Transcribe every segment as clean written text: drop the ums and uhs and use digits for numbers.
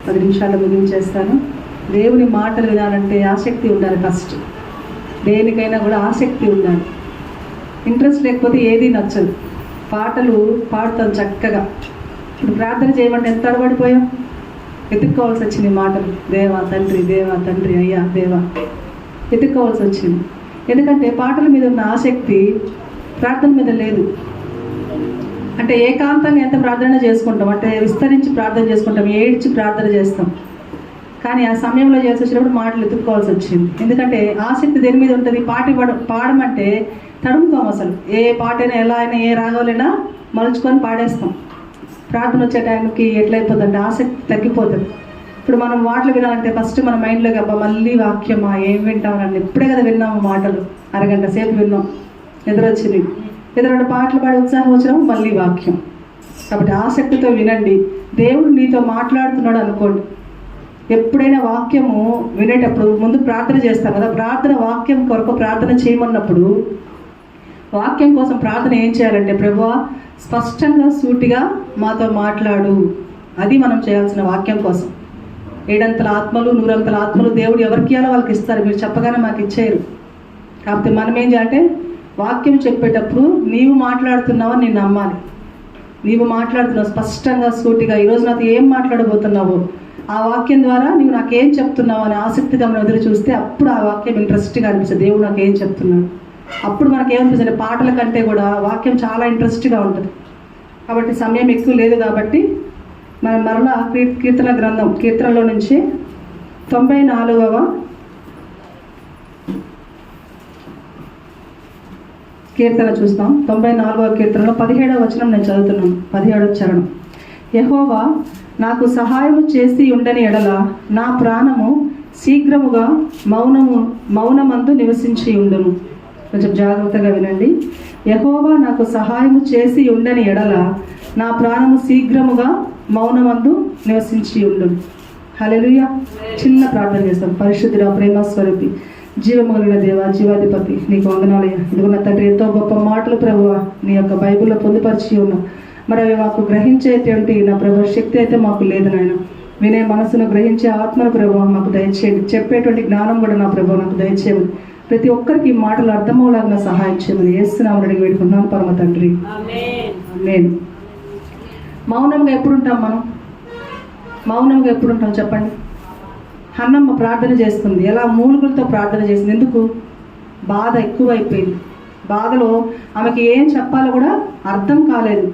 10 నిమిషాలు ముగించేస్తాను. దేవుని మాటలు వినాలంటే ఆసక్తి ఉండాలి. ఫస్ట్ దేనికైనా కూడా ఆసక్తి ఉండాలి. ఇంట్రెస్ట్ లేకపోతే ఏది నచ్చదు. పాటలు పాడుతాం చక్కగా. ఇప్పుడు ప్రార్థన చేయమంటే ఎంత అడబడిపోయాం, వెతుక్కోవాల్సి వచ్చింది మాటలు. దేవా తండ్రి, దేవా తండ్రి, అయ్యా దేవా వెతుక్కోవాల్సి వచ్చింది. ఎందుకంటే పాటల మీద ఉన్న ఆసక్తి ప్రార్థన మీద లేదు. అంటే ఏకాంతంగా ఎంత ప్రార్థన చేసుకుంటాం, అంటే విస్తరించి ప్రార్థన చేసుకుంటాం, ఏడ్చి ప్రార్థన చేస్తాం. కానీ ఆ సమయంలో చేసి వచ్చినప్పుడు మాటలు ఎత్తుక్కోవాల్సి వచ్చింది. ఎందుకంటే ఆసక్తి దేని మీద ఉంటుంది. పాడమంటే తడుముకోం. అసలు ఏ పాటైనా ఎలా అయినా ఏ రాగాలైనా మలుచుకొని పాడేస్తాం. ప్రార్థన వచ్చే టైంకి ఎట్లయిపోతుందంటే ఆసక్తి తగ్గిపోతుంది. ఇప్పుడు మనం మాటలు వినాలంటే ఫస్ట్ మన మైండ్లోకి అబ్బా మళ్ళీ వాక్యమా, ఏం వింటామని. ఇప్పుడే కదా విన్నాము మాటలు, అరగంట సేపు విన్నాం, ఎదురొచ్చింది. ఎదురు పాటలు పాడి ఉత్సాహం వచ్చినాము, మళ్ళీ వాక్యం. కాబట్టి ఆసక్తితో వినండి. దేవుడు నీతో మాట్లాడుతున్నాడు అనుకోండి. ఎప్పుడైనా వాక్యము వినేటప్పుడు ముందు ప్రార్థన చేస్తాం కదా, ప్రార్థన వాక్యం కొరకు ప్రార్థన చేయమన్నప్పుడు వాక్యం కోసం ప్రార్థన ఏం చేయాలంటే, ప్రభువా స్పష్టంగా సూటిగా మాతో మాట్లాడు. అది మనం చేయాల్సిన వాక్యం కోసం. 7 ఆత్మలు 100 ఆత్మలు దేవుడు ఎవరికి ఇవ్వాలో వాళ్ళకి ఇస్తారు. మీరు చెప్పగానే మాకు ఇచ్చేయరు. కాకపోతే మనం ఏం చేయాలంటే వాక్యం చెప్పేటప్పుడు నీవు మాట్లాడుతున్నావని నేను నమ్మాలి. నీవు మాట్లాడుతున్నావు స్పష్టంగా సూటిగా. ఈరోజు నాతో ఏం మాట్లాడబోతున్నావు, ఆ వాక్యం ద్వారా నీవు నాకేం చెప్తున్నావు అని ఆసక్తిగా మనం ఎదురు చూస్తే అప్పుడు ఆ వాక్యం ఇంట్రెస్ట్గా అనిపిస్తుంది. దేవుడు నాకు ఏం చెప్తున్నాడు. అప్పుడు మనకేమనిపిస్తుంది, పాటల కంటే కూడా వాక్యం చాలా ఇంట్రెస్ట్గా ఉంటుంది. కాబట్టి సమయం ఎక్కువ లేదు కాబట్టి మనం మరలా కీర్తన గ్రంథం, కీర్తనలో నుంచి 94వ కీర్తన చూస్తాం. 94వ కీర్తనలో 17వ వచనం నేను చదువుతున్నాను. 17వ చరణం. యెహోవా నాకు సహాయము చేసి ఉండని ఎడల నా ప్రాణము శీఘ్రముగా మౌనమందు నివసించి ఉండును. కొంచెం జాగ్రత్తగా వినండి. యెహోవా నాకు సహాయము చేసి ఉండని ఎడల నా ప్రాణము శీఘ్రముగా మౌనమందు నివసించి ఉండును. హల్లెలూయా. చిన్న ప్రార్థన చేస్తాం. పరిశుద్ధుడా, ప్రేమ స్వరూపి, జీవము కలిగిన దేవా, జీవాధిపతి, నీకు వందనాలయ్యా. ఇదిగో తండ్రి, ఎంతో గొప్ప మాటలు ప్రభువా నీ యొక్క బైబిల్లో పొందుపరిచి ఉన్నాం. మరి అవి మాకు గ్రహించేటువంటి నా ప్రభు శక్తి అయితే మాకు లేదు నాయన. వినే మనసును గ్రహించే ఆత్మను ప్రభు మాకు దయచేయండి. చెప్పేటువంటి జ్ఞానం కూడా నా ప్రభు నాకు దయచేయమని, ప్రతి ఒక్కరికి ఈ మాటలు అర్థమవులాగా సహాయం చేయమని యేసునామమున అడిగి వేడుకుంటున్నాను పరమ తండ్రి, ఆమేన్. మౌనంగా ఎప్పుడుంటాం మనం? మౌనంగా ఎప్పుడుంటాం చెప్పండి. హన్నమ్మ ప్రార్థన చేస్తుంది. ఎలా? మూలుగులతో ప్రార్థన చేసింది. ఎందుకు? బాధ ఎక్కువైపోయింది. బాధలో ఆమెకి ఏం చెప్పాలో కూడా అర్థం కాలేదు.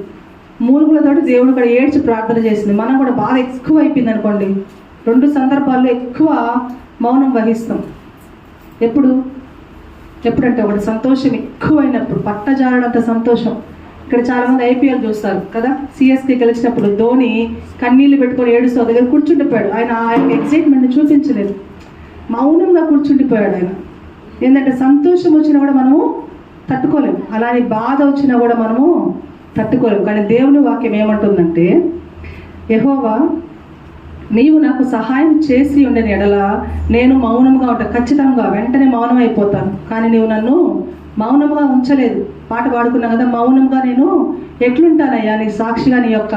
మూలుగులతో దేవుడు కూడా ఏడ్చి ప్రార్థన చేసింది. మనం కూడా బాధ ఎక్కువ అయిపోయింది అనుకోండి, 2 సందర్భాల్లో ఎక్కువ మౌనం వహిస్తాం. ఎప్పుడంటే ఒకటి సంతోషం ఎక్కువైనప్పుడు, పట్టజారడంత సంతోషం. ఇక్కడ చాలామంది ఐపీఎల్ చూస్తారు కదా, సిఎస్కే గెలిచినప్పుడు ధోని కన్నీళ్ళు పెట్టుకొని ఏడుస్తూ దగ్గర కూర్చుండిపోయాడు. ఆయన ఎగ్జైట్మెంట్ని చూపించలేదు, మౌనంగా కూర్చుండిపోయాడు ఆయన. ఏంటంటే సంతోషం వచ్చినా కూడా మనము తట్టుకోలేము, అలానే బాధ వచ్చినా కూడా మనము తట్టుకోలేము. కానీ దేవుని వాక్యం ఏమంటుందంటే, యెహోవా నీవు నాకు సహాయం చేసి ఉండని ఎడల నేను మౌనంగా ఉంటాను. ఖచ్చితంగా వెంటనే మౌనం అయిపోతాను. కానీ నీవు నన్ను మౌనంగా ఉంచలేదు. పాట పాడుకున్నా కదా, మౌనంగా నేను ఎట్లుంటానయ్యా, నీ సాక్షిగా నీ యొక్క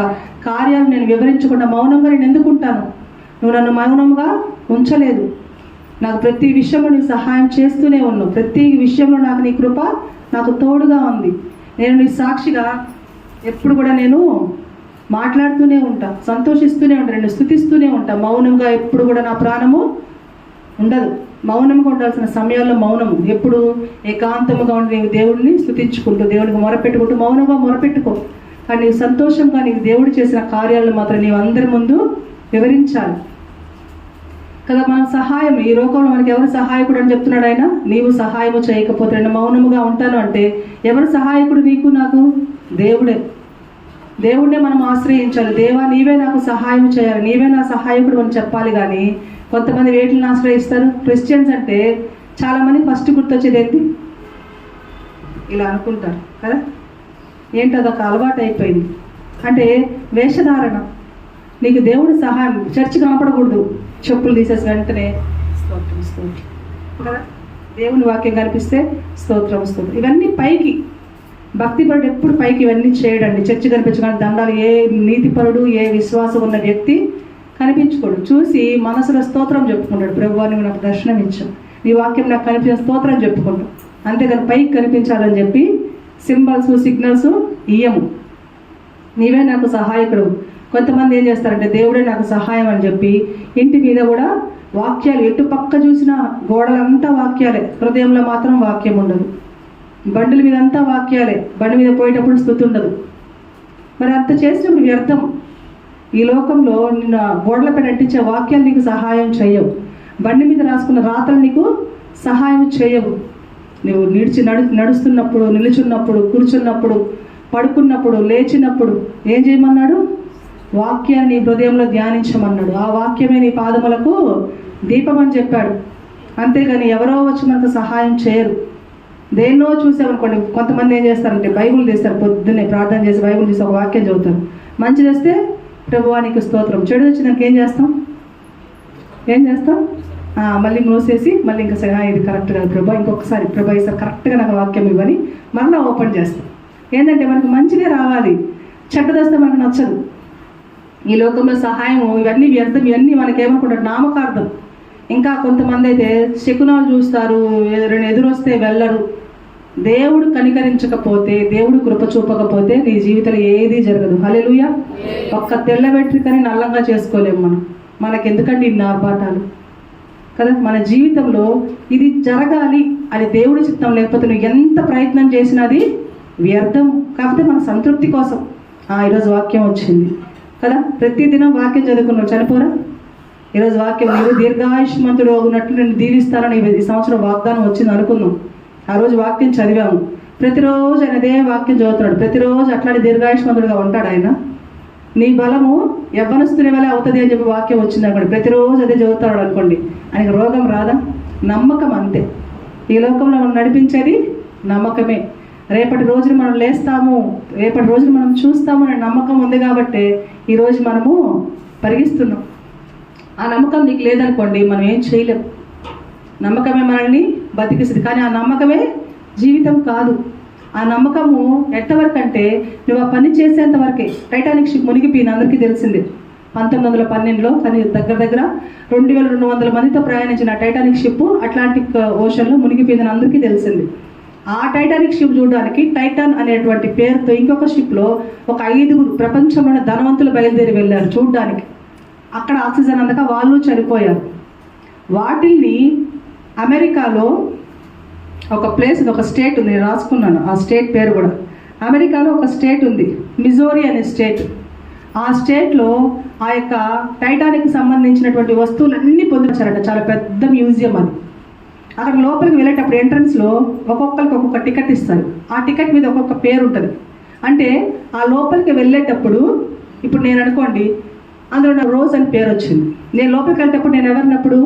కార్యాలు నేను వివరించకుండా మౌనంగా నేను ఎందుకు ఉంటాను? నువ్వు నన్ను మౌనంగా ఉంచలేదు. నాకు ప్రతి విషయంలో నీ సహాయం చేస్తూనే ఉన్నావు. ప్రతి విషయంలో నాకు నీ కృప నాకు తోడుగా ఉంది. నేను నీ సాక్షిగా ఎప్పుడు కూడా నేను మాట్లాడుతూనే ఉంటా, సంతోషిస్తూనే ఉంటా, నేను స్తుతిస్తూనే ఉంటా. మౌనంగా ఎప్పుడు కూడా నా ప్రాణము ఉండదు. మౌనంగా ఉండాల్సిన సమయాల్లో మౌనము. ఎప్పుడు ఏకాంతముగా ఉండి నీవు దేవుడిని స్తుతించుకుంటూ, దేవుడికి మొరపెట్టుకుంటూ మౌనంగా మొరపెట్టుకో. కానీ నీవు సంతోషంగా నీకు దేవుడు చేసిన కార్యాలను మాత్రం నీవు అందరి ముందు వివరించాలి కదా. మన సహాయం ఈ లోకంలో మనకి ఎవరు సహాయకుడు అని చెప్తున్నాడు ఆయన. నీవు సహాయము చేయకపోతే నేను మౌనముగా ఉంటాను అంటే ఎవరు సహాయకుడు? నీకు నాకు దేవుడే. దేవుడినే మనం ఆశ్రయించాలి. దేవా నీవే నాకు సహాయం చేయాలి, నీవే నా సహాయకుడు అని చెప్పాలి. కానీ కొంతమంది వేటిని ఆశ్రయిస్తారు? క్రిస్టియన్స్ అంటే చాలామంది ఫస్ట్ గుర్తొచ్చేది ఏంటి? ఇలా అనుకుంటారు కదా. ఏంటి? అదొక అలవాటు అయిపోయింది. అంటే వేషధారణ. నీకు దేవుడి సహాయం, చర్చి కనపడకూడదు, చెప్పులు తీసేసి వెంటనే స్తోత్రం స్తోత్రం కదా. దేవుని వాక్యం కనిపిస్తే స్తోత్రం స్తోత్రం. ఇవన్నీ పైకి. భక్తిపరుడు ఎప్పుడు పైకి ఇవన్నీ చేయడండి. చర్చి కనిపించగానే దండాలు. ఏ నీతిపరుడు, ఏ విశ్వాసం ఉన్న వ్యక్తి కనిపించుకోడు. చూసి మనసులో స్తోత్రం చెప్పుకుంటాడు, ప్రభువా నువ్వు నాకు దర్శనం ఇచ్చావు, నీ వాక్యం నాకు కనిపించిన స్తోత్రం చెప్పుకుంటాం. అంతేగాని పైకి కనిపించాలని చెప్పి సింబల్స్ సిగ్నల్స్ ఇయ్యము. నీవే నాకు సహాయకుడు. కొంతమంది ఏం చేస్తారంటే దేవుడే నాకు సహాయం అని చెప్పి ఇంటి మీద కూడా వాక్యాలు, ఎటు పక్క చూసినా గోడలంతా వాక్యాలే, హృదయంలో మాత్రం వాక్యం ఉండదు. బండుల మీద అంతా వాక్యాలే, బండి మీద పోయేటప్పుడు స్తుతి ఉండదు. మరి అంత చేసినప్పుడు వ్యర్థం. ఈ లోకంలో నిన్ను గోడల పైన అంటించే వాక్యాలు నీకు సహాయం చేయవు. బండి మీద రాసుకున్న రాతలు నీకు సహాయం చేయవు. నువ్వు నడుస్తున్నప్పుడు, నిలుచున్నప్పుడు, కూర్చున్నప్పుడు, పడుకున్నప్పుడు, లేచినప్పుడు ఏం చేయమన్నాడు? వాక్యాన్ని హృదయంలో ధ్యానించమన్నాడు. ఆ వాక్యమే నీ పాదములకు దీపం అని చెప్పాడు. అంతేగాని ఎవరో వచ్చి మనకు సహాయం చేయరు. దేన్నో చూసామనుకోండి, కొంతమంది ఏం చేస్తారంటే బైబుల్ తీస్తారు, పొద్దున్నే ప్రార్థన చేసి బైబుల్ తీసి ఒక వాక్యం చదువుతారు. మంచిది వస్తే ప్రభువానికి స్తోత్రం, చెడు వచ్చినాక ఏం చేస్తాం? మళ్ళీ మూసేసి మళ్ళీ ఇంకా ఇది కరెక్ట్ కాదు ప్రభా, ఇంకొకసారి ప్రభా ఈసారి కరెక్ట్గా నాకు వాక్యం ఇవ్వని మళ్ళీ ఓపెన్ చేస్తాం. ఏంటంటే మనకు మంచిగా రావాలి, చెడ్డదొస్తే మనకు నచ్చదు. ఈ లోకంలో సహాయము ఇవన్నీ వ్యర్థం. ఇవన్నీ మనకేమనుకుంటారు? నామకార్థం. ఇంకా కొంతమంది అయితే శకునాలు చూస్తారు, ఎదురొస్తే వెళ్ళరు. దేవుడు కనికరించకపోతే, దేవుడు కృప చూపకపోతే నీ జీవితంలో ఏదీ జరగదు. హల్లెలూయా. ఒక్క తెల్ల వెంట్రుకని నల్లంగా చేసుకోలేము మనకెందుకంటే ఇన్ని ఆర్భాటాలు కదా. మన జీవితంలో ఇది జరగాలి అని దేవుడి చిత్తం లేకపోతే నువ్వు ఎంత ప్రయత్నం చేసినా అది వ్యర్థం. కాకపోతే మన సంతృప్తి కోసం ఈరోజు వాక్యం వచ్చింది కదా. ప్రతిదినం వాక్యం చదువుకున్నావు, చనిపోరా? ఈరోజు వాక్యం నీవు దీర్ఘాయుష్మంతుడు ఉన్నట్లు నేను దీవిస్తానని ఈ సంవత్సరం వాగ్దానం వచ్చింది అనుకుందాం. ఆ రోజు వాక్యం చదివాము. ప్రతిరోజు ఆయన అదే వాక్యం చదువుతున్నాడు. ప్రతిరోజు అట్లాంటి దీర్ఘాయుష్మంతుడుగా ఉంటాడు ఆయన. నీ బలము యవ్వనస్తుని వల్ల అవుతుంది అని చెప్పి వాక్యం వచ్చింది అనుకోండి, ప్రతిరోజు అదే చదువుతాడు అనుకోండి, ఆయనకు రోగం రాదా? నమ్మకం అంతే. ఈ లోకంలో మనం నడిపించేది నమ్మకమే. రేపటి రోజున మనం లేస్తాము, రేపటి రోజున మనం చూస్తాము అనే నమ్మకం ఉంది కాబట్టి ఈరోజు మనము పరిగిస్తున్నాం. ఆ నమ్మకం నీకు లేదనుకోండి, మనం ఏం చేయలేం. నమ్మకమే మనల్ని బతికిస్తుంది, కానీ ఆ నమ్మకమే జీవితం కాదు. ఆ నమ్మకము ఎంతవరకు అంటే నువ్వు ఆ పని చేసేంత వరకే. టైటానిక్ షిప్ మునిగిపోయింది, అందరికీ తెలిసింది 1912లో. కానీ దగ్గర 2200 మందితో ప్రయాణించిన టైటానిక్ షిప్ అట్లాంటిక్ ఓషన్లో మునిగిపోయిందని అందరికీ తెలిసింది. ఆ టైటానిక్ షిప్ చూడడానికి టైటాన్ అనేటువంటి పేరుతో ఇంకొక షిప్లో ఒక 5 ప్రపంచంలోని ధనవంతులు బయలుదేరి వెళ్ళారు చూడడానికి. అక్కడ ఆక్సిజన్ అందక వాళ్ళు చనిపోయారు. వాటిల్ని అమెరికాలో ఒక ప్లేస్, ఒక స్టేట్ ఉంది, నేను రాసుకున్నాను ఆ స్టేట్ పేరు కూడా. అమెరికాలో ఒక స్టేట్ ఉంది, మిజోరీ అనే స్టేట్. ఆ స్టేట్లో ఆ యొక్క టైటానిక్ సంబంధించినటువంటి వస్తువులన్నీ పొందుపరిచారట. చాలా పెద్ద మ్యూజియం అది. అక్కడ లోపలికి వెళ్ళేటప్పుడు ఎంట్రన్స్లో ఒక్కొక్కరికి ఒక్కొక్క టికెట్ ఇస్తారు. ఆ టికెట్ మీద ఒక్కొక్క పేరు ఉంటుంది. అంటే ఆ లోపలికి వెళ్ళేటప్పుడు ఇప్పుడు నేను అనుకోండి, అందులో నాకు రోజ్ అని పేరు వచ్చింది. నేను లోపలికి వెళ్ళేటప్పుడు నేను ఎవరినప్పుడు?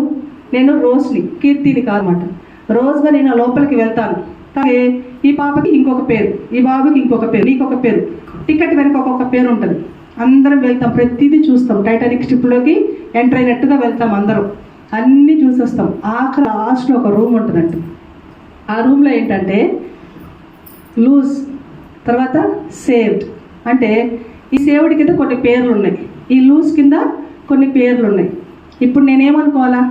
నేను రోజ్ని, కీర్తిని కాదన్నమాట. రోజుగా నేను లోపలికి వెళ్తాను. కానీ ఈ పాపకి ఇంకొక పేరు, ఈ బాబుకి ఇంకొక పేరు, నీకొక పేరు, టికెట్ వెనక ఒక్కొక్క పేరు ఉంటుంది. అందరం వెళ్తాం, ప్రతిదీ చూస్తాం. టైటానిక్ షిప్లోకి ఎంటర్ అయినట్టుగా వెళ్తాం అందరం, అన్నీ చూసేస్తాం. ఆఖరి లాస్ట్లో ఒక రూమ్ ఉంటుందంట. ఆ రూమ్లో ఏంటంటే లూజ్, తర్వాత సేవ్డ్. అంటే ఈ సేవ్డ్ కింద కొన్ని పేర్లు ఉన్నాయి, ఈ లూజ్ కింద కొన్ని పేర్లు ఉన్నాయి. ఇప్పుడు నేనేమనుకోవాలా?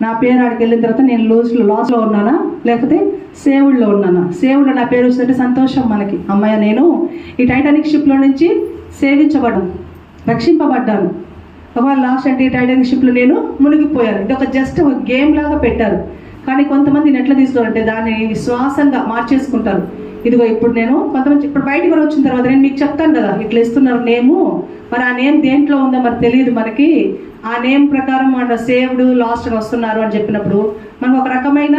నా పేరు ఆడికి వెళ్ళిన తర్వాత నేను లాస్లో ఉన్నానా లేకపోతే సేవుడ్లో ఉన్నానా? సేవుడ్లో నా పేరు వచ్చిందంటే సంతోషం మనకి. అమ్మాయి నేను ఈ టైటానిక్ షిప్లో నుంచి సేవించబడ్డాను, రక్షింపబడ్డాను. ఒకవేళ లాస్ట్ అంటే ఈ టైటానిక్ షిప్లో నేను మునిగిపోయాను. ఇది ఒక జస్ట్ ఒక గేమ్ లాగా పెట్టారు. కానీ కొంతమంది ఎట్లా తీసుకోవాలంటే దాన్ని విశ్వాసంగా మార్చేసుకుంటారు. ఇదిగో ఇప్పుడు నేను కొంతమంది ఇప్పుడు బయటికి కూడా వచ్చిన తర్వాత నేను మీకు చెప్తాను కదా ఇట్లా ఇస్తున్నారు నేము, మరి ఆ నేమ్ దేంట్లో ఉందో మరి తెలియదు మనకి. ఆ నేమ్ ప్రకారం మన సేవ్డ్ లాస్ట్ వస్తున్నారు అని చెప్పినప్పుడు మనకు ఒక రకమైన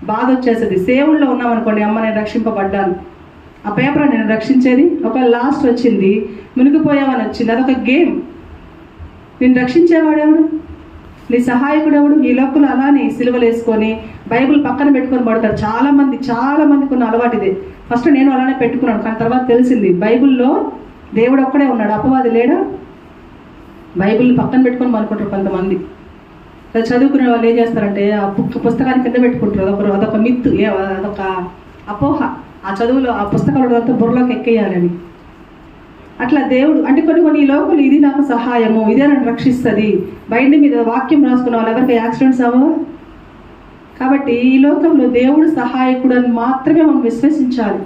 బాధ వచ్చేస్తుంది. సేవుల్లో ఉన్నాం అనుకోండి, అమ్మ నేను రక్షింపబడ్డాను, ఆ పేపర్ నేను రక్షించేది. ఒక లాస్ట్ వచ్చింది, మునిగిపోయామని వచ్చింది, అదొక గేమ్. నేను రక్షించేవాడెవడు? నీ సహాయకుడు ఎవడు? ఈ లోపల అలానే సిలువలు వేసుకొని బైబిల్ పక్కన పెట్టుకొని పడతారు చాలా మందికి ఉన్న అలవాటు ఇదే. ఫస్ట్ నేను అలానే పెట్టుకున్నాను, కానీ తర్వాత తెలిసింది బైబిల్లో దేవుడు ఒక్కడే ఉన్నాడు, అపవాది లేడా? బైబిల్ పక్కన పెట్టుకొని అనుకుంటారు కొంతమంది. చదువుకునే వాళ్ళు ఏం చేస్తారంటే ఆ పుస్తకాన్ని కింద పెట్టుకుంటారు. అదొక మిత్తు, అదొక అపోహ. ఆ చదువులో ఆ పుస్తకాలు బుర్రలోకి ఎక్కేయాలని. అట్లా దేవుడు అంటే కొన్ని ఈ లోకలు ఇది నాకు సహాయము, ఇదే నన్ను రక్షిస్తుంది, బయట మీద వాక్యం రాసుకున్న వాళ్ళు ఎవరికి యాక్సిడెంట్స్ అవ్వవు. కాబట్టి ఈ లోకంలో దేవుడు సహాయకుడు అని మాత్రమే మనం విశ్వసించాలి.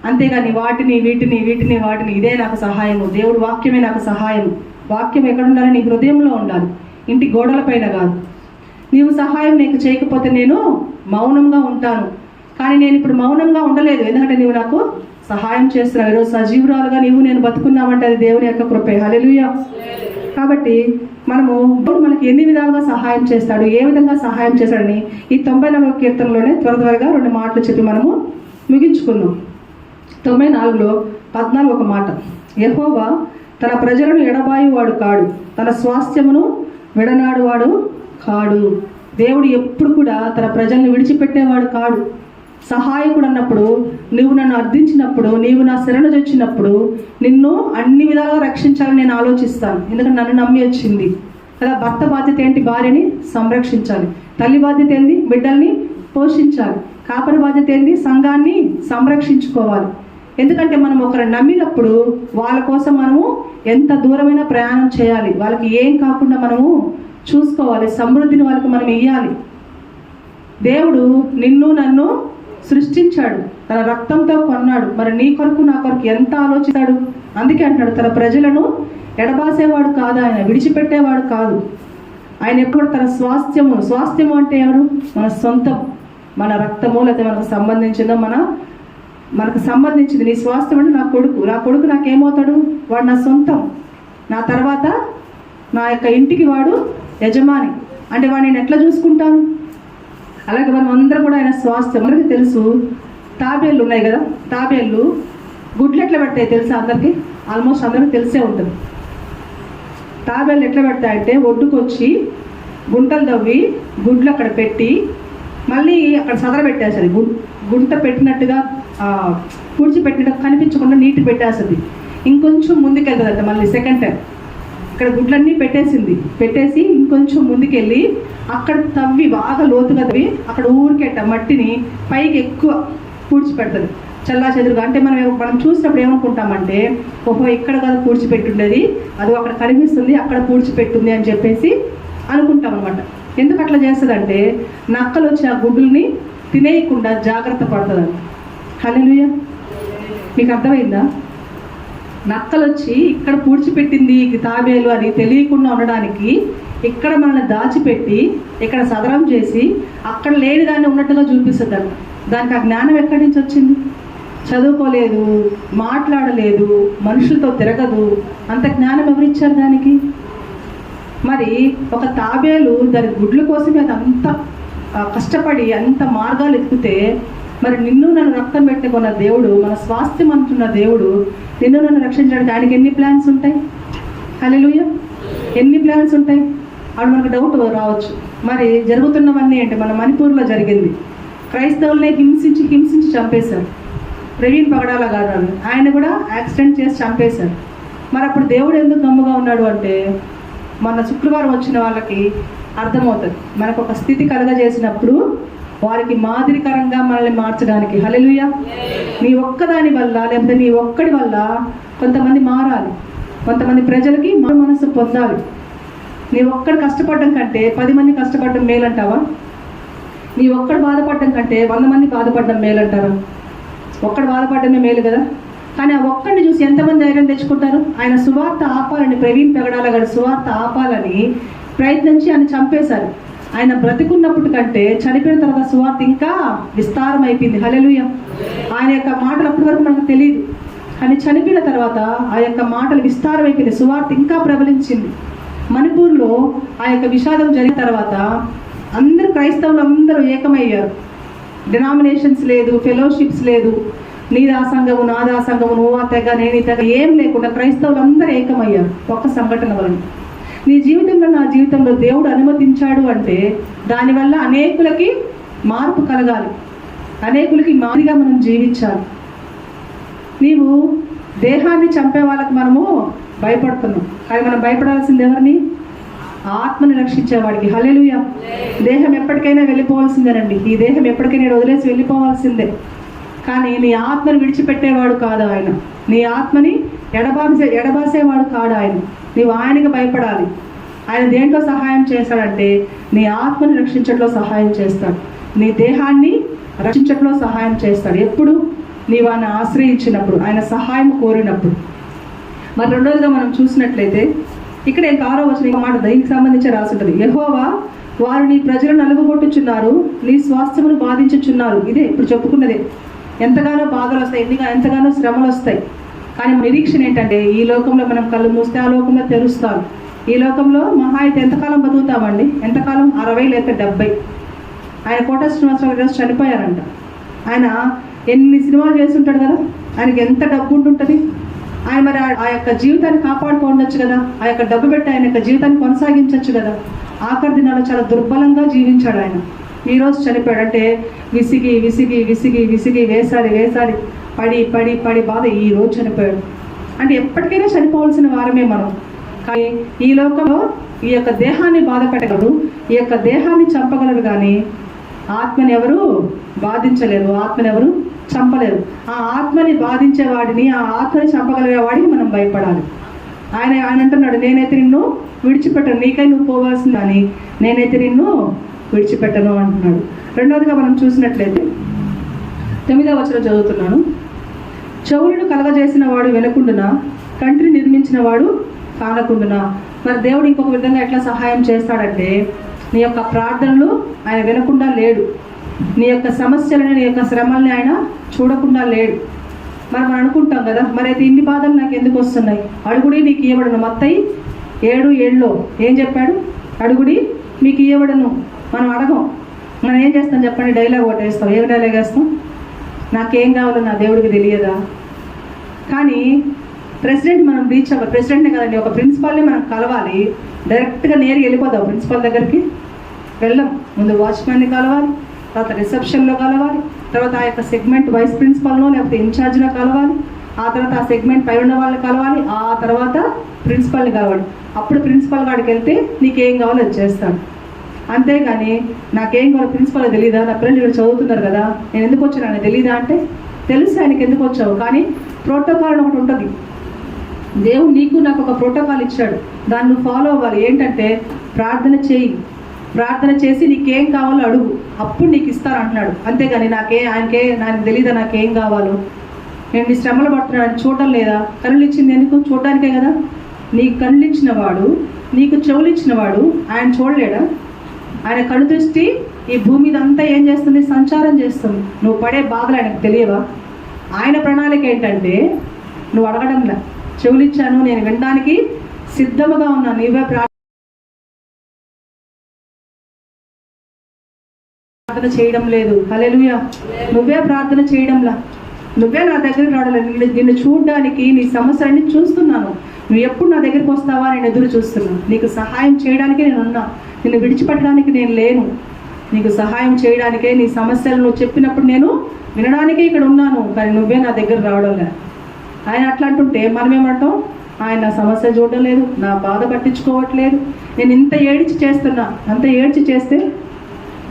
అంతేగాని వాటిని ఇదే నాకు సహాయము, దేవుడు వాక్యమే నాకు సహాయం. వాక్యం ఎక్కడ ఉండాలి? నీ హృదయంలో ఉండాలి, ఇంటి గోడల పైన కాదు. నీవు సహాయం నీకు చేయకపోతే నేను మౌనంగా ఉంటాను. కానీ నేను ఇప్పుడు మౌనంగా ఉండలేదు, ఎందుకంటే నీవు నాకు సహాయం చేస్తున్నావు. ఈరోజు సజీవురాలుగా నేను బతుకున్నామంటే అది దేవుని యొక్క కృపే. హల్లెలూయా. కాబట్టి మనము దేవుడు మనకి ఎన్ని విధాలుగా సహాయం చేస్తాడు, ఏ విధంగా సహాయం చేస్తాడని ఈ 94వ కీర్తనలోనే త్వరగా 2 మాటలు చెప్పి మనము ముగించుకున్నాం. 94లో 14 ఒక మాట, యెహోవా తన ప్రజలను ఎడబాయువాడు కాడు, తన స్వాస్థ్యమును విడనాడువాడు కాడు. దేవుడు ఎప్పుడు కూడా తన ప్రజల్ని విడిచిపెట్టేవాడు కాడు. సహాయకుడు అన్నప్పుడు, నువ్వు నన్ను అర్థించినప్పుడు, నీవు నా శరణు వచ్చినప్పుడు నిన్ను అన్ని విధాలుగా రక్షించాలని నేను ఆలోచిస్తాను. ఎందుకంటే నన్ను నమ్మి వచ్చింది కదా. భర్త బాధ్యత ఏంటి? భార్యని సంరక్షించాలి. తల్లి బాధ్యత ఏంది? బిడ్డల్ని పోషించాలి. కాపరి బాధ్యత ఏంది? సంఘాన్ని సంరక్షించుకోవాలి. ఎందుకంటే మనం ఒకరిని నమ్మినప్పుడు వాళ్ళ కోసం మనము ఎంత దూరమైన ప్రయాణం చేయాలి, వాళ్ళకి ఏం కాకుండా మనము చూసుకోవాలి, సమృద్ధిని వాళ్ళకి మనం ఇవ్వాలి. దేవుడు నిన్ను నన్ను సృష్టించాడు, తన రక్తంతో కొన్నాడు. మరి నీ కొరకు నా కొరకు ఎంత ఆలోచిస్తాడు? అందుకే అంటున్నాడు, తన ప్రజలను ఎడబాసేవాడు కాదు, ఆయన విడిచిపెట్టేవాడు కాదు. ఆయన ఎప్పుడు తన స్వాస్థ్యము అంటే ఎవరు? మన సొంతం, మన రక్తము, లేకపోతే మనకు సంబంధించిందో మనకు సంబంధించింది. నీ స్వాస్థ్యం అంటే నా కొడుకు నాకేమవుతాడు? వాడు నా సొంతం. నా తర్వాత నా యొక్క ఇంటికి వాడు యజమాని. అంటే వాడు నేను ఎట్లా చూసుకుంటాను? అలాగే మనం అందరం కూడా ఆయన స్వాస్థ్యం. అందరికీ తెలుసు, తాబేళ్ళు ఉన్నాయి కదా, తాబేళ్ళు గుడ్లు ఎట్లా పెడతాయి తెలుసా? అందరికీ ఆల్మోస్ట్ అందరికీ తెలిసే ఉంటుంది. తాబేళ్ళు ఎట్లా పెడతాయంటే ఒడ్డుకొచ్చి గుంటలు తవ్వి గుడ్లు అక్కడ పెట్టి మళ్ళీ అక్కడ సదర పెట్టేస్తుంది. గుంట పెట్టినట్టుగా పూడ్చిపెట్టినట్టు కనిపించకుండా నీటి పెట్టేస్తుంది. ఇంకొంచెం ముందుకెళ్తుందంట మళ్ళీ సెకండ్ టైం. ఇక్కడ గుడ్లన్నీ పెట్టేసి ఇంకొంచెం ముందుకెళ్ళి అక్కడ తవ్వి బాగా లోతుగా తవ్వి అక్కడ ఊరికెట్ట మట్టిని పైకి ఎక్కువ పూడ్చిపెడుతుంది చల్లా చెదురుగా. అంటే మనం చూసినప్పుడు ఏమనుకుంటామంటే, ఓహో ఇక్కడ కాదు పూడ్చిపెట్టుండేది, అది అక్కడ కనిపిస్తుంది, అక్కడ పూడ్చిపెట్టుంది అని చెప్పేసి అనుకుంటాం అనమాట. ఎందుకు అట్లా చేస్తుందంటే, నక్కలు వచ్చి ఆ గుడ్డుల్ని తినేయకుండా జాగ్రత్త పడుతుందండి. హల్లెలూయా. మీకు అర్థమైందా? నక్కలు వచ్చి ఇక్కడ పూడ్చిపెట్టింది తాబేలు అని తెలియకుండా ఉండడానికి ఇక్కడ మనల్ని దాచిపెట్టి ఇక్కడ సదరం చేసి అక్కడ లేని దాన్ని ఉన్నట్టుగా చూపిస్తుంది. దానికి ఆ జ్ఞానం ఎక్కడి నుంచి వచ్చింది? చదువుకోలేదు, మాట్లాడలేదు, మనుషులతో తిరగదు, అంత జ్ఞానం ఎవరిచ్చారు దానికి? మరి ఒక తాబేలు దాని గుడ్ల కోసమే అది అంత కష్టపడి అంత మార్గాలు ఎత్తుకుతే, మరి నిన్ను నన్ను రక్తం పెట్టుకున్న దేవుడు, మన స్వాస్థ్యం అంటున్న దేవుడు నిన్ను నన్ను రక్షించడానికి ఆయనకి ఎన్ని ప్లాన్స్ ఉంటాయి? హల్లెలూయా. ఎన్ని ప్లాన్స్ ఉంటాయి? అప్పుడు మనకు డౌట్ రావచ్చు, మరి జరుగుతున్నవన్నీ అంటే మన మణిపూర్లో జరిగింది. క్రైస్తవుల్ని హింసించి చంపేశారు. ప్రవీణ్ పగడాల గారు ఆయన కూడా యాక్సిడెంట్ చేసి చంపేశారు. మరి అప్పుడు దేవుడు ఎందుకు గమ్ముగా ఉన్నాడు అంటే, మొన్న శుక్రవారం వచ్చిన వాళ్ళకి అర్థమవుతుంది. మనకు ఒక స్థితి కలగజేసినప్పుడు వారికి మాదిరికరంగా మనల్ని మార్చడానికి. హల్లెలూయా. నీ ఒక్కదాని వల్ల, లేకపోతే నీ ఒక్కడి వల్ల కొంతమంది మారాలి, కొంతమంది ప్రజలకి మనసు పొందాలి. నీ ఒక్కడు కష్టపడడం కంటే 10 మంది కష్టపడడం మేలంటావా? నీ ఒక్కడు బాధపడడం కంటే 100 మంది బాధపడడం మేలంటారా? ఒక్కడు బాధపడడమే మేలు కదా. కానీ ఆ ఒక్కడిని చూసి ఎంతమంది ధైర్యం తెచ్చుకుంటారు? ఆయన సువార్త ఆపాలని, ప్రవీణ్ పెగడాల గారి సువార్త ఆపాలని ప్రయత్నించి ఆయన చంపేశారు. ఆయన బ్రతికున్నప్పటి కంటే చనిపోయిన తర్వాత సువార్త ఇంకా విస్తారం అయిపోయింది. హల్లెలూయా. ఆయన యొక్క మాటలు అప్పటి వరకు మనకు తెలియదు, కానీ చనిపోయిన తర్వాత ఆ యొక్క మాటలు విస్తారం అయిపోయింది, సువార్త ఇంకా ప్రబలించింది. మణిపూర్లో ఆ యొక్క విషాదం జరిగిన తర్వాత అందరూ క్రైస్తవులు అందరూ ఏకమయ్యారు. డినామినేషన్స్ లేదు, ఫెలోషిప్స్ లేదు, నీదా సంఘము నాదా సంఘము, నువ్వు తెగ నేను తెగ ఏం లేకుండా క్రైస్తవులు అందరూ ఏకమయ్యారు ఒక్క సంఘటన వలన. నీ జీవితంలో నా జీవితంలో దేవుడు అనుమతించాడు అంటే దానివల్ల అనేకులకి మార్పు కలగాలి, అనేకులకి మాదిరిగా మనం జీవించాలి. నీవు దేహాన్ని చంపే వాళ్ళకి మనము భయపడుతున్నాం, కానీ మనం భయపడాల్సింది ఎవరిని? ఆత్మని రక్షించేవాడికి. హల్లెలూయా. దేహం ఎప్పటికైనా వెళ్ళిపోవాల్సిందేనండి, ఈ దేహం ఎప్పటికైనా వదిలేసి వెళ్ళిపోవాల్సిందే. కానీ నీ ఆత్మని విడిచిపెట్టేవాడు కాదు ఆయన. నీ ఆత్మని ఎడబాసేవాడు కాడు ఆయన. నీవు ఆయనకి భయపడాలి. ఆయన దేంట్లో సహాయం చేస్తాడంటే నీ ఆత్మని రక్షించడంలో సహాయం చేస్తాడు, నీ దేహాన్ని రక్షించడంలో సహాయం చేస్తాడు. ఎప్పుడు? నీవు ఆయన ఆశ్రయించినప్పుడు, ఆయన సహాయం కోరినప్పుడు. మరి రెండోదిగా మనం చూసినట్లయితే ఇక్కడ 6వ వచనం మాట దీనికి సంబంధించి రాసుంటుంది. యెహోవా, వారు నీ ప్రజలను నలుగుగొట్టుచున్నారు, నీ స్వాస్థ్యమును బాధించుచున్నారు. ఇదే ఇప్పుడు చెప్పుకున్నదే. ఎంతగానో బాధలు వస్తాయి, ఎంతగానో శ్రమలు వస్తాయి. కానీ నిరీక్షణ ఏంటంటే ఈ లోకంలో మనం కళ్ళు మూస్తే ఆ లోకంలో తెలుస్తాం. ఈ లోకంలో మహా అయితే ఎంతకాలం బతుకుతామండి? ఎంతకాలం? 60 లేక 70. ఆయన కోట శ్రీనివాసరావు గారు చనిపోయారంట. ఆయన ఎన్ని సినిమాలు చేస్తుంటాడు కదా, ఆయనకి ఎంత డబ్బు ఉంటుంటుంది. ఆయన మరి ఆ యొక్క జీవితాన్ని కాపాడుకోవచ్చు కదా, ఆ యొక్క డబ్బు పెట్టి ఆయన యొక్క జీవితాన్ని కొనసాగించవచ్చు కదా. ఆఖరి దినాల్లో చాలా దుర్బలంగా జీవించాడు ఆయన. ఈరోజు చనిపోయాడు. అంటే విసిగి విసిగి విసిగి విసిగి వేసారి పడి పడి పడి బాధ ఈ రోజు చనిపోయాడు. అంటే ఎప్పటికైనా చనిపోవాల్సిన వారమే మనం. కానీ ఈ లోకంలో ఈ యొక్క దేహాన్ని బాధ పెట్టగలరు, ఈ యొక్క దేహాన్ని చంపగలరు, కానీ ఆత్మని ఎవరు బాధించలేరు, ఆత్మని ఎవరు చంపలేరు. ఆ ఆత్మని బాధించే వాడిని, ఆ ఆత్మని చంపగలిగే వాడిని మనం భయపడాలి. ఆయన అంటున్నాడు, నేనైతే నిన్ను విడిచిపెట్టను, నీకై నువ్వు పోవాల్సింది కానీ నేనైతే నిన్ను విడిచిపెట్టను అంటున్నాడు. రెండవదిగా మనం చూసినట్లయితే 9వ వచనం చదువుతున్నాను. చెవులను కలగజేసిన వాడు వినకుండునా, కంటిని నిర్మించిన వాడు కానకుండునా. మరి దేవుడు ఇంకొక విధంగా ఎట్లా సహాయం చేస్తాడంటే, నీ యొక్క ప్రార్థనలు ఆయన వినకుండా లేడు, నీ యొక్క సమస్యలని, నీ యొక్క శ్రమల్ని ఆయన చూడకుండా లేడు. మనం అనుకుంటాం కదా, మరి అయితే ఇన్ని బాధలు నాకు ఎందుకు వస్తున్నాయి? అడుగుడి నీకు ఇవ్వబడును. మత్తయి 7:7 ఏం చెప్పాడు? అడుగుడి మీకు ఇవ్వబడును. మనం అడగం. మనం ఏం చేస్తాం చెప్పండి? డైలాగ్ ఒకటి వేస్తాం. ఏం డైలాగ్ వేస్తాం? నాకేం కావాలో నా దేవుడికి తెలియదా? కానీ ప్రెసిడెంట్ మనం రీచ్ అవ్వాలి. ప్రెసిడెంట్నే కదండి, ఒక ప్రిన్సిపాల్ని మనం కలవాలి. డైరెక్ట్గా నేరుగా వెళ్ళిపోదాం ప్రిన్సిపాల్ దగ్గరికి? వెళ్ళం. ముందు వాచ్మెన్ని కలవాలి, తర్వాత రిసెప్షన్లో కలవాలి, తర్వాత ఆ యొక్క సెగ్మెంట్ వైస్ ప్రిన్సిపాల్నో లేకపోతే ఇన్ఛార్జ్లో కలవాలి, ఆ తర్వాత ఆ సెగ్మెంట్ పై ఉన్న వాళ్ళని కలవాలి, ఆ తర్వాత ప్రిన్సిపాల్ని కలవాలి. అప్పుడు ప్రిన్సిపాల్ కాడికి వెళ్తే నీకేం కావాలో అది చేస్తాడు. అంతేగాని నాకేం కావాలో ప్రిన్సిపాల్ తెలియదా? నా పిల్లలు ఇక్కడ చదువుతున్నారు కదా, నేను ఎందుకు వచ్చాను ఆయన తెలియదా అంటే తెలుసు ఆయనకి ఎందుకు వచ్చావు. కానీ ప్రోటోకాల్ ఒకటి ఉంటుంది. దేవుడు నీకు నాకు ఒక ప్రోటోకాల్ ఇచ్చాడు, దాన్ని నువ్వు ఫాలో అవ్వాలి. ఏంటంటే ప్రార్థన చేయి, ప్రార్థన చేసి నీకేం కావాలో అడుగు, అప్పుడు నీకు ఇస్తాను అంటున్నాడు. అంతేగాని నాకు తెలీదా నాకేం కావాలో, నేను నీ శ్రమలు పడుతున్నాను చూడడం లేదా? కళ్ళు ఇచ్చింది ఎందుకు? చూడడానికే కదా. నీకు కళ్ళు ఇచ్చిన వాడు, నీకు చెవులు ఇచ్చిన వాడు ఆయన చూడలేడా? ఆయన కళ్ళు దృష్టి ఈ భూమి మీద అంతా ఏం చేస్తుంది? సంచారం చేస్తుంది. నువ్వు పడే బాధలు ఆయనకు తెలియవా? ఆయన ప్రణాళిక ఏంటంటే నువ్వు అడగడంలా, చెవులు ఇచ్చాను, నేను వినడానికి సిద్ధముగా ఉన్నాను, నువ్వే ప్రార్థన చేయడం లేదు. హల్లెలూయా. నువ్వే ప్రార్థన చేయడంలా, నువ్వే నా దగ్గరికి రావడం. నిన్ను చూడడానికి, నీ సమస్యలన్నీ చూస్తున్నాను, నువ్వు ఎప్పుడు నా దగ్గరికి వస్తావా నేను ఎదురు చూస్తున్నాను. నీకు సహాయం చేయడానికి నేను ఉన్నా, నిన్ను విడిచిపెట్టడానికి నేను లేను. నీకు సహాయం చేయడానికే, నీ సమస్యలు నువ్వు చెప్పినప్పుడు నేను వినడానికే ఇక్కడ ఉన్నాను, కానీ నువ్వే నా దగ్గర రావడం లేదు. ఆయన అట్లా అంటుంటే మనం ఏమంటాం? ఆయన నా సమస్య చూడడం లేదు, నా బాధ పట్టించుకోవట్లేదు, నేను ఇంత ఏడ్చి చేస్తున్నా. అంత ఏడ్చి చేస్తే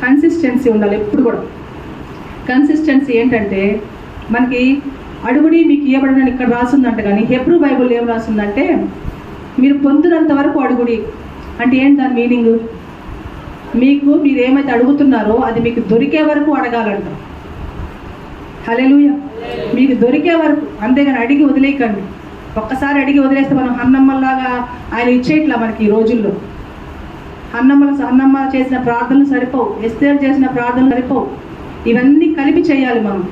కన్సిస్టెన్సీ ఉండాలి ఎప్పుడు కూడా. కన్సిస్టెన్సీ ఏంటంటే మనకి అడుగుడి మీకు ఇవ్వబడని ఇక్కడ రాసిందంట, కానీ హెబ్రూ బైబుల్ ఏం రాసిందంటే మీరు పొందినంత వరకు అడుగుడి. అంటే ఏంటి దాని మీనింగ్? మీరు ఏమైతే అడుగుతున్నారో అది మీకు దొరికే వరకు అడగాలంట. హల్లెలూయా. మీకు దొరికే వరకు, అంతేగాని అడిగి వదిలేయకండి. ఒక్కసారి అడిగి వదిలేస్తే మనం హన్నమ్మలాగా ఆయన ఇచ్చేట్లా మనకి ఈ రోజుల్లో. హన్నమ్మ చేసిన ప్రార్థనలు సరిపోవు, ఎస్తేర్ చేసిన ప్రార్థనలు సరిపోవు. ఇవన్నీ కలిపి చేయాలి మనం.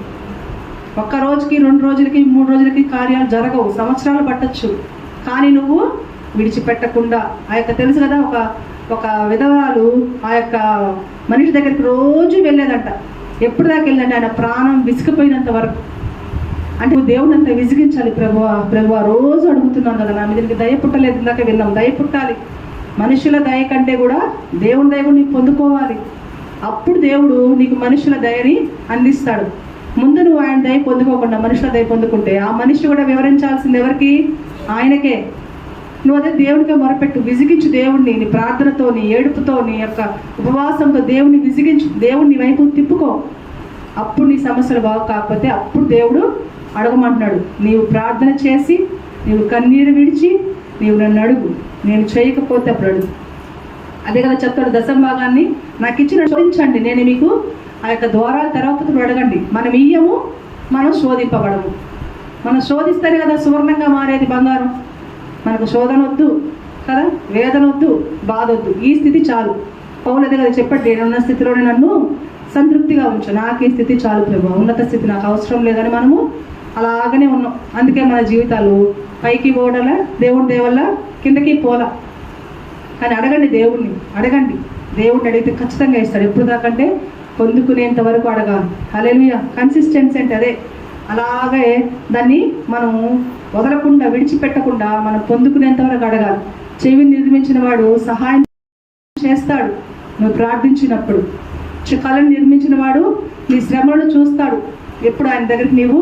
ఒక్క రోజుకి, 2 రోజులకి, 3 రోజులకి కార్యాలు జరగవు, సంవత్సరాలు పట్టచ్చు. కానీ నువ్వు విడిచిపెట్టకుండా, ఆ యొక్క తెలుసు కదా, ఒక విధవరాలు ఆ యొక్క మనిషి దగ్గరికి రోజు వెళ్ళేదంట. ఎప్పుడు దాకా వెళ్ళండి? ఆయన ప్రాణం విసిగిపోయినంత వరకు. అంటే నువ్వు దేవుడిని అంత విసిగించాలి. ప్రభువా రోజు అడుగుతున్నాను కదా, నా మీద నీకు దయ పుట్టలేదు, ఇందాక విన్నాం, దయ పుట్టాలి. మనుషుల దయ కంటే కూడా దేవుని దయ నీకు పొందుకోవాలి. అప్పుడు దేవుడు నీకు మనుషుల దయని అందిస్తాడు. ముందు నువ్వు ఆయన దయ పొందుకోకుండా మనుషుల దయ పొందుకుంటే ఆ మనిషి కూడా వివరించాల్సింది ఎవరికి? ఆయనకే. నువ్వు అదే దేవునికే మొరపెట్టు, విసిగించు దేవుణ్ణి. నీ ప్రార్థనతో, నీ ఏడుపుతో, నీ యొక్క ఉపవాసంతో దేవుణ్ణి విసిగించు, దేవుణ్ణి వైపు తిప్పుకో. అప్పుడు నీ సమస్యలు బాగు కాకపోతే అప్పుడు దేవుడు అడగమంటున్నాడు. నీవు ప్రార్థన చేసి నీవు కన్నీరు విడిచి నీవు నన్ను అడుగు, నేను చేయకపోతే అప్పుడు అడుగు. అదే కదా చెప్తాడు, దశంభాగాన్ని నాకు ఇచ్చిన శోధించండి, నేను మీకు ఆ యొక్క ద్వారాలు తెరవకపోతే అడగండి. మనం ఇయ్యము, మనం శోధింపబడము. మనం శోధిస్తేనే కదా సువర్ణంగా మారేది బంగారం. మనకు శోధన వద్దు కదా, వేదన వద్దు, బాధ వద్దు, ఈ స్థితి చాలు. పౌలు అదే కదా చెప్పండి, నేనున్న స్థితిలోనే నన్ను సంతృప్తిగా ఉంచు, నాకు ఈ స్థితి చాలు ప్రభు, ఉన్నత స్థితి నాకు అవసరం లేదని మనము అలాగనే ఉన్నాం. అందుకే మన జీవితాలు పైకి పోవడల, దేవుని దేవల్ల కిందకి పోలా. కానీ అడగండి దేవుణ్ణి, అడగండి. దేవుడిని అడిగితే ఖచ్చితంగా ఇస్తాడు. ఎప్పుడు దాకంటే పొందుకునేంత వరకు అడగాలి. హల్లెలూయా. కన్సిస్టెన్సీ అంటే అదే. అలాగే దాన్ని మనం వదలకుండా, విడిచిపెట్టకుండా మనం పొందుకునేంత వరకు అడగాలి. చెవిని నిర్మించిన వాడు సహాయం చేస్తాడు నువ్వు ప్రార్థించినప్పుడు. కళ్ళను నిర్మించిన వాడు నీ శ్రమలను చూస్తాడు ఎప్పుడు ఆయన దగ్గరికి నీవు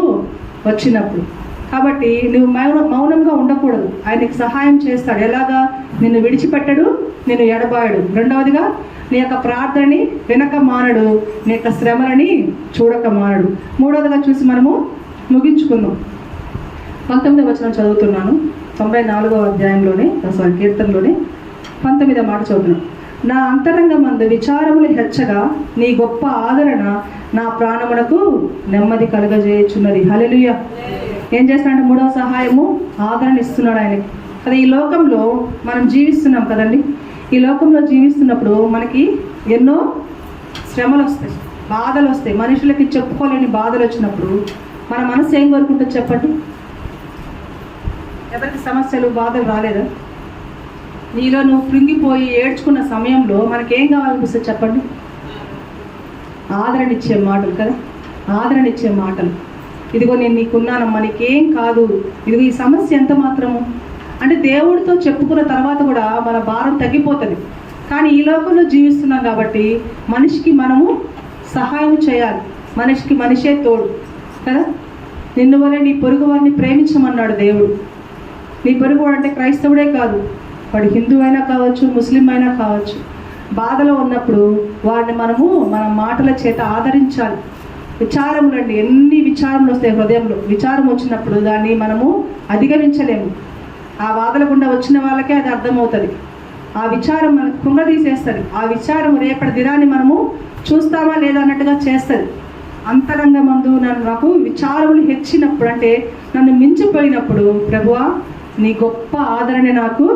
వచ్చినప్పుడు. కాబట్టి నువ్వు మౌనంగా ఉండకూడదు. ఆయనకి సహాయం చేస్తాడు. ఎలాగా? నిన్ను విడిచిపెట్టడు, నిన్ను ఎడబాయడు. రెండవదిగా నీ యొక్క ప్రార్థనని వెనక మానడు, నీ యొక్క శ్రమలని చూడక మానడు. మూడవదిగా చూసి మనము ముగించుకుందాం. 19వ వచనం చదువుతున్నాను, 94వ అధ్యాయంలోనే, కీర్తనలోనే 19వ మాట చదువుతున్నాను. నా అంతరంగమందు విచారములు హెచ్చగా నీ గొప్ప ఆదరణ నా ప్రాణమునకు నెమ్మది కలుగజేయుచున్నది. హల్లెలూయా. ఏం చేస్తాడంటే మూడవ సహాయము, ఆదరణ ఇస్తున్నాడు ఆయనకి. అదే ఈ లోకంలో మనం జీవిస్తున్నాం కదండి. ఈ లోకంలో జీవిస్తున్నప్పుడు మనకి ఎన్నో శ్రమలు వస్తాయి, బాధలు వస్తాయి. మనుషులకి చెప్పుకోలేని బాధలు వచ్చినప్పుడు మన మనసు ఏం కోరుకుంటుంది చెప్పండి? ఎవరికి సమస్యలు, బాధలు రాలేదా? నీలో నువ్వు కృంగిపోయి ఏడ్చుకున్న సమయంలో మనకేం కావాలనిపిస్తుంది చెప్పండి? ఆదరణ ఇచ్చే మాటలు కదా, ఆదరణ ఇచ్చే మాటలు. ఇదిగో నేను నీకున్నానమ్మా, నీకేం కాదు, ఇదిగో ఈ సమస్య ఎంత మాత్రము అంటే దేవుడితో చెప్పుకున్న తర్వాత కూడా మన భారం తగ్గిపోతుంది. కానీ ఈ లోకంలో జీవిస్తున్నాం కాబట్టి మనిషికి మనము సహాయం చేయాలి. మనిషికి మనిషే తోడు కదా. నిన్ను వలె నీ పొరుగు వారిని ప్రేమించమన్నాడు దేవుడు. నీ పొరుగువాడు అంటే క్రైస్తవుడే కాదు, వాడు హిందూ అయినా కావచ్చు, ముస్లిం అయినా కావచ్చు. బాధలో ఉన్నప్పుడు వాడిని మనము మన మాటల చేత ఆదరించాలి. విచారములండి, ఎన్ని విచారములు వస్తాయి హృదయంలో. విచారం వచ్చినప్పుడు దాన్ని మనము అధిగమించలేము. ఆ బాధల గుండా వచ్చిన వాళ్ళకే అది అర్థమవుతుంది. ఆ విచారం మనకు కుంగదీసేస్తుంది. ఆ విచారం రేపటి దినాన్ని మనము చూస్తామా లేదా అన్నట్టుగా చేస్తుంది. అంతరంగమందు నాకు విచారములు హెచ్చినప్పుడు, అంటే నన్ను మించిపోయినప్పుడు, ప్రభువా నీ గొప్ప ఆదరణ నాకు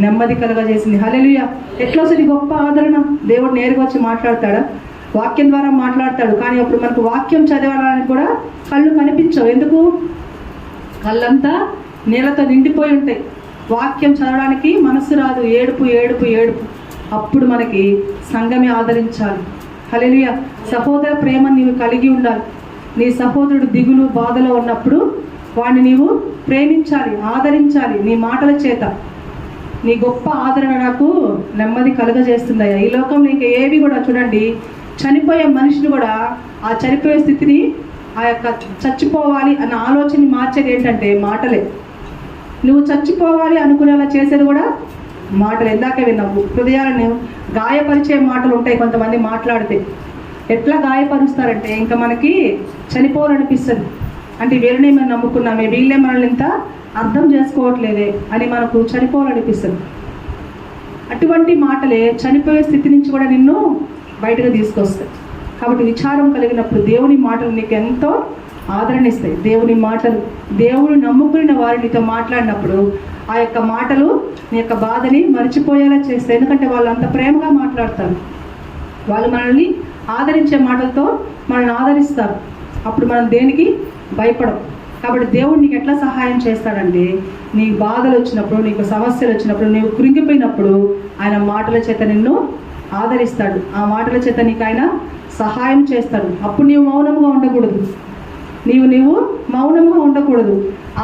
నెమ్మది కలగజేసింది. హల్లెలూయా. ఎట్లా వస్తుంది గొప్ప ఆదరణ? దేవుడు నేరుగా వచ్చి మాట్లాడతాడా? వాక్యం ద్వారా మాట్లాడతాడు. కానీ అప్పుడు మనకు వాక్యం చదవడానికి కూడా కళ్ళు కనిపించవు. ఎందుకు? కళ్ళంతా నీళ్ళతో నిండిపోయి ఉంటాయి. వాక్యం చదవడానికి మనసు రాదు. ఏడుపు ఏడుపు ఏడుపు. అప్పుడు మనకి సంఘమే ఆదరించాలి. హల్లెలూయా. సహోదర ప్రేమ నీవు కలిగి ఉండాలి. నీ సహోదరుడు దిగులు బాధలో ఉన్నప్పుడు వాడిని నీవు ప్రేమించాలి, ఆదరించాలి నీ మాటల చేత. నీ గొప్ప ఆదరణ నాకు నెమ్మది కలుగజేస్తుందయ్యా. ఈ లోకంలో ఇంకా ఏవి కూడా చూడండి, చనిపోయే మనిషిని కూడా ఆ చనిపోయే స్థితిని, ఆ యొక్క చచ్చిపోవాలి అన్న ఆలోచన మార్చేది ఏంటంటే మాటలే. నువ్వు చచ్చిపోవాలి అనుకునేలా చేసేది కూడా మాటలు. ఇందాకే విన్నావు, హృదయాలను గాయపరిచే మాటలు ఉంటాయి కొంతమంది మాట్లాడితే. ఎట్లా గాయపరుస్తారంటే ఇంకా మనకి చనిపోవాలనిపిస్తుంది. అంటే వీళ్ళనే మనం నమ్ముకున్నామే, వీళ్ళే మనల్ని ఇంత అర్థం చేసుకోవట్లేదే అని మనకు చనిపోవాలనిపిస్తుంది. అటువంటి మాటలే చనిపోయే స్థితి నుంచి కూడా నిన్ను బయటకు తీసుకొస్తాయి. కాబట్టి విచారం కలిగినప్పుడు దేవుని మాటలు నీకు ఎంతో ఆదరణ ఇస్తాయి. దేవుని మాటలు, దేవుని నమ్ముకున్న వారు నీతో మాట్లాడినప్పుడు ఆ యొక్క మాటలు నీ యొక్క బాధని మర్చిపోయేలా చేస్తాయి. ఎందుకంటే వాళ్ళు అంత ప్రేమగా మాట్లాడతారు. వాళ్ళు మనల్ని ఆదరించే మాటలతో మనల్ని ఆదరిస్తారు. అప్పుడు మనం దేనికి భయపడం. కాబట్టి దేవుడు నీకు ఎట్లా సహాయం చేస్తాడంటే, నీకు బాధలు వచ్చినప్పుడు, నీకు సమస్యలు వచ్చినప్పుడు, నీవు కృంగిపోయినప్పుడు ఆయన మాటల చేత నిన్ను ఆదరిస్తాడు. ఆ మాటల చేత నీకు ఆయన సహాయం చేస్తాడు. అప్పుడు నీవు మౌనంగా ఉండకూడదు. నీవు మౌనంగా ఉండకూడదు.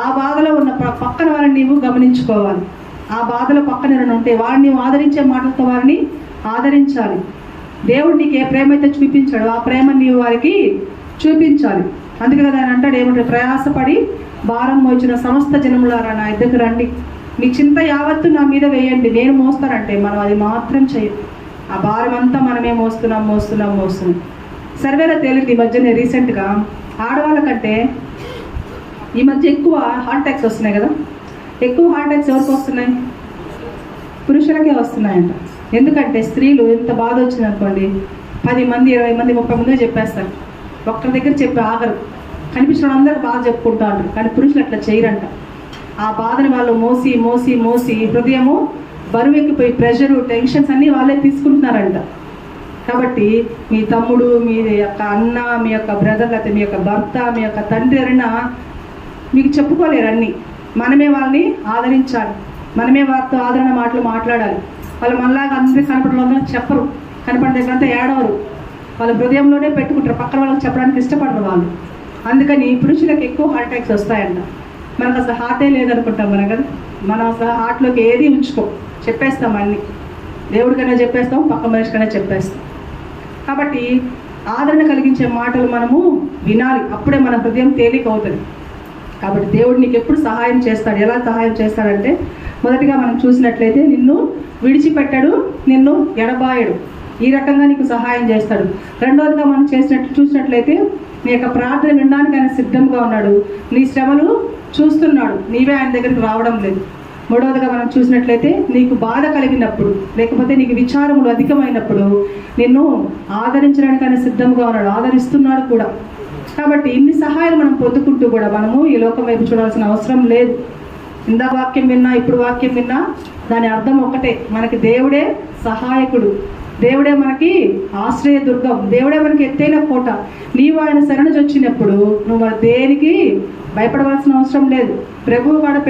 ఆ బాధలో ఉన్న పక్కన వారిని నీవు గమనించుకోవాలి. ఆ బాధలో పక్కన ఎవరైనా ఉంటే వారిని నీవు ఆదరించే మాటలతో వారిని ఆదరించాలి. దేవుడు నీకు ఏ ప్రేమ అయితే చూపించాడో ఆ ప్రేమని నీవు వారికి చూపించాలి. అందుకే కదా ఆయన అంటాడు, ఏమంటే ప్రయాసపడి భారం మోచిన సమస్త జనములారా నా ఇద్దరికి రండి, మీ చింత యావత్తు నా మీద వేయండి, నేను మోస్తానంటే మనం అది మాత్రం చేయం. ఆ భారం అంతా మనమే మోస్తున్నాం. సర్వేలో తేలింది ఈ మధ్యనే రీసెంట్గా ఆడవాళ్ళ కంటే ఈ మధ్య ఎక్కువ హార్ట్ అటాక్స్ వస్తున్నాయి కదా. ఎక్కువ హార్ట్ అటాక్స్ ఎవరికి వస్తున్నాయి? పురుషులకే వస్తున్నాయంట. ఎందుకంటే స్త్రీలు ఎంత బాధ వచ్చిందనుకోండి 10 మంది 20 మంది 30 మంది చెప్పేస్తారు, ఒక్కరి దగ్గర చెప్పి ఆగరు. కనిపించిన అందరూ బాధ చెప్పుకుంటూ ఉంటారు, కానీ పురుషులు అట్లా చేయరంట. ఆ బాధని వాళ్ళు మోసి మోసి మోసి హృదయము బరువెక్కిపోయి ప్రెషరు టెన్షన్స్ అన్నీ వాళ్ళే తీసుకుంటున్నారంట. కాబట్టి మీ తమ్ముడు, మీ యొక్క అన్న, మీ యొక్క బ్రదర్, లేకపోతే మీ యొక్క భర్త, మీ యొక్క తండ్రి ఎవరైనా మీకు చెప్పుకోలేరు అన్నీ. మనమే వాళ్ళని ఆదరించాలి, మనమే వారితో ఆదరణ మాటలు మాట్లాడాలి. వాళ్ళు మనలాగా అందరికీ కనపడడం చెప్పరు, కనపడిన దగ్గరంతా ఏడవరు, వాళ్ళ హృదయంలోనే పెట్టుకుంటారు, పక్కన వాళ్ళకి చెప్పడానికి ఇష్టపడరు వాళ్ళు. అందుకని పురుషులకు ఎక్కువ హార్ట్ అటాక్స్ వస్తాయంట. మనకు అసలు హార్టే లేదనుకుంటాం మనం కదా, మనం అసలు హార్ట్లోకి ఏది ఉంచుకో, చెప్పేస్తాం అన్నీ, దేవుడికైనా చెప్పేస్తాం, పక్క మనిషికైనా చెప్పేస్తాం. కాబట్టి ఆదరణ కలిగించే మాటలు మనము వినాలి, అప్పుడే మన హృదయం తేలిక అవుతుంది. కాబట్టి దేవుడు నీకు ఎప్పుడు సహాయం చేస్తాడు. ఎలా సహాయం చేస్తాడంటే, మొదటిగా మనం చూసినట్లయితే నిన్ను విడిచిపెట్టాడు, నిన్ను ఎడబాయడు, ఈ రకంగా నీకు సహాయం చేస్తాడు. రెండవదిగా మనం చూసినట్లయితే నీ యొక్క ప్రార్థన వినడానికి ఆయన సిద్ధంగా ఉన్నాడు, నీ శ్రమలు చూస్తున్నాడు, నీవే ఆయన దగ్గరికి రావడం లేదు. మూడవదిగా మనం చూసినట్లయితే నీకు బాధ కలిగినప్పుడు, లేకపోతే నీకు విచారములు అధికమైనప్పుడు నిన్ను ఆదరించడానికి ఆయన సిద్ధంగా ఉన్నాడు, ఆదరిస్తున్నాడు కూడా. కాబట్టి ఇన్ని సహాయాలు మనం పొందుకుంటూ కూడా మనము ఈ లోకం వైపు చూడాల్సిన అవసరం లేదు. ఇందా వాక్యం విన్నా, ఇప్పుడు వాక్యం విన్నా, దాని అర్థం ఒకటే, మనకి దేవుడే సహాయకుడు, దేవుడే మనకి ఆశ్రయ దుర్గం, దేవుడే మనకి ఎత్తైన కోట. నీవు ఆయన శరణు వచ్చినప్పుడు నువ్వు దేనికి భయపడవలసిన అవసరం లేదు. ప్రభువు వాడు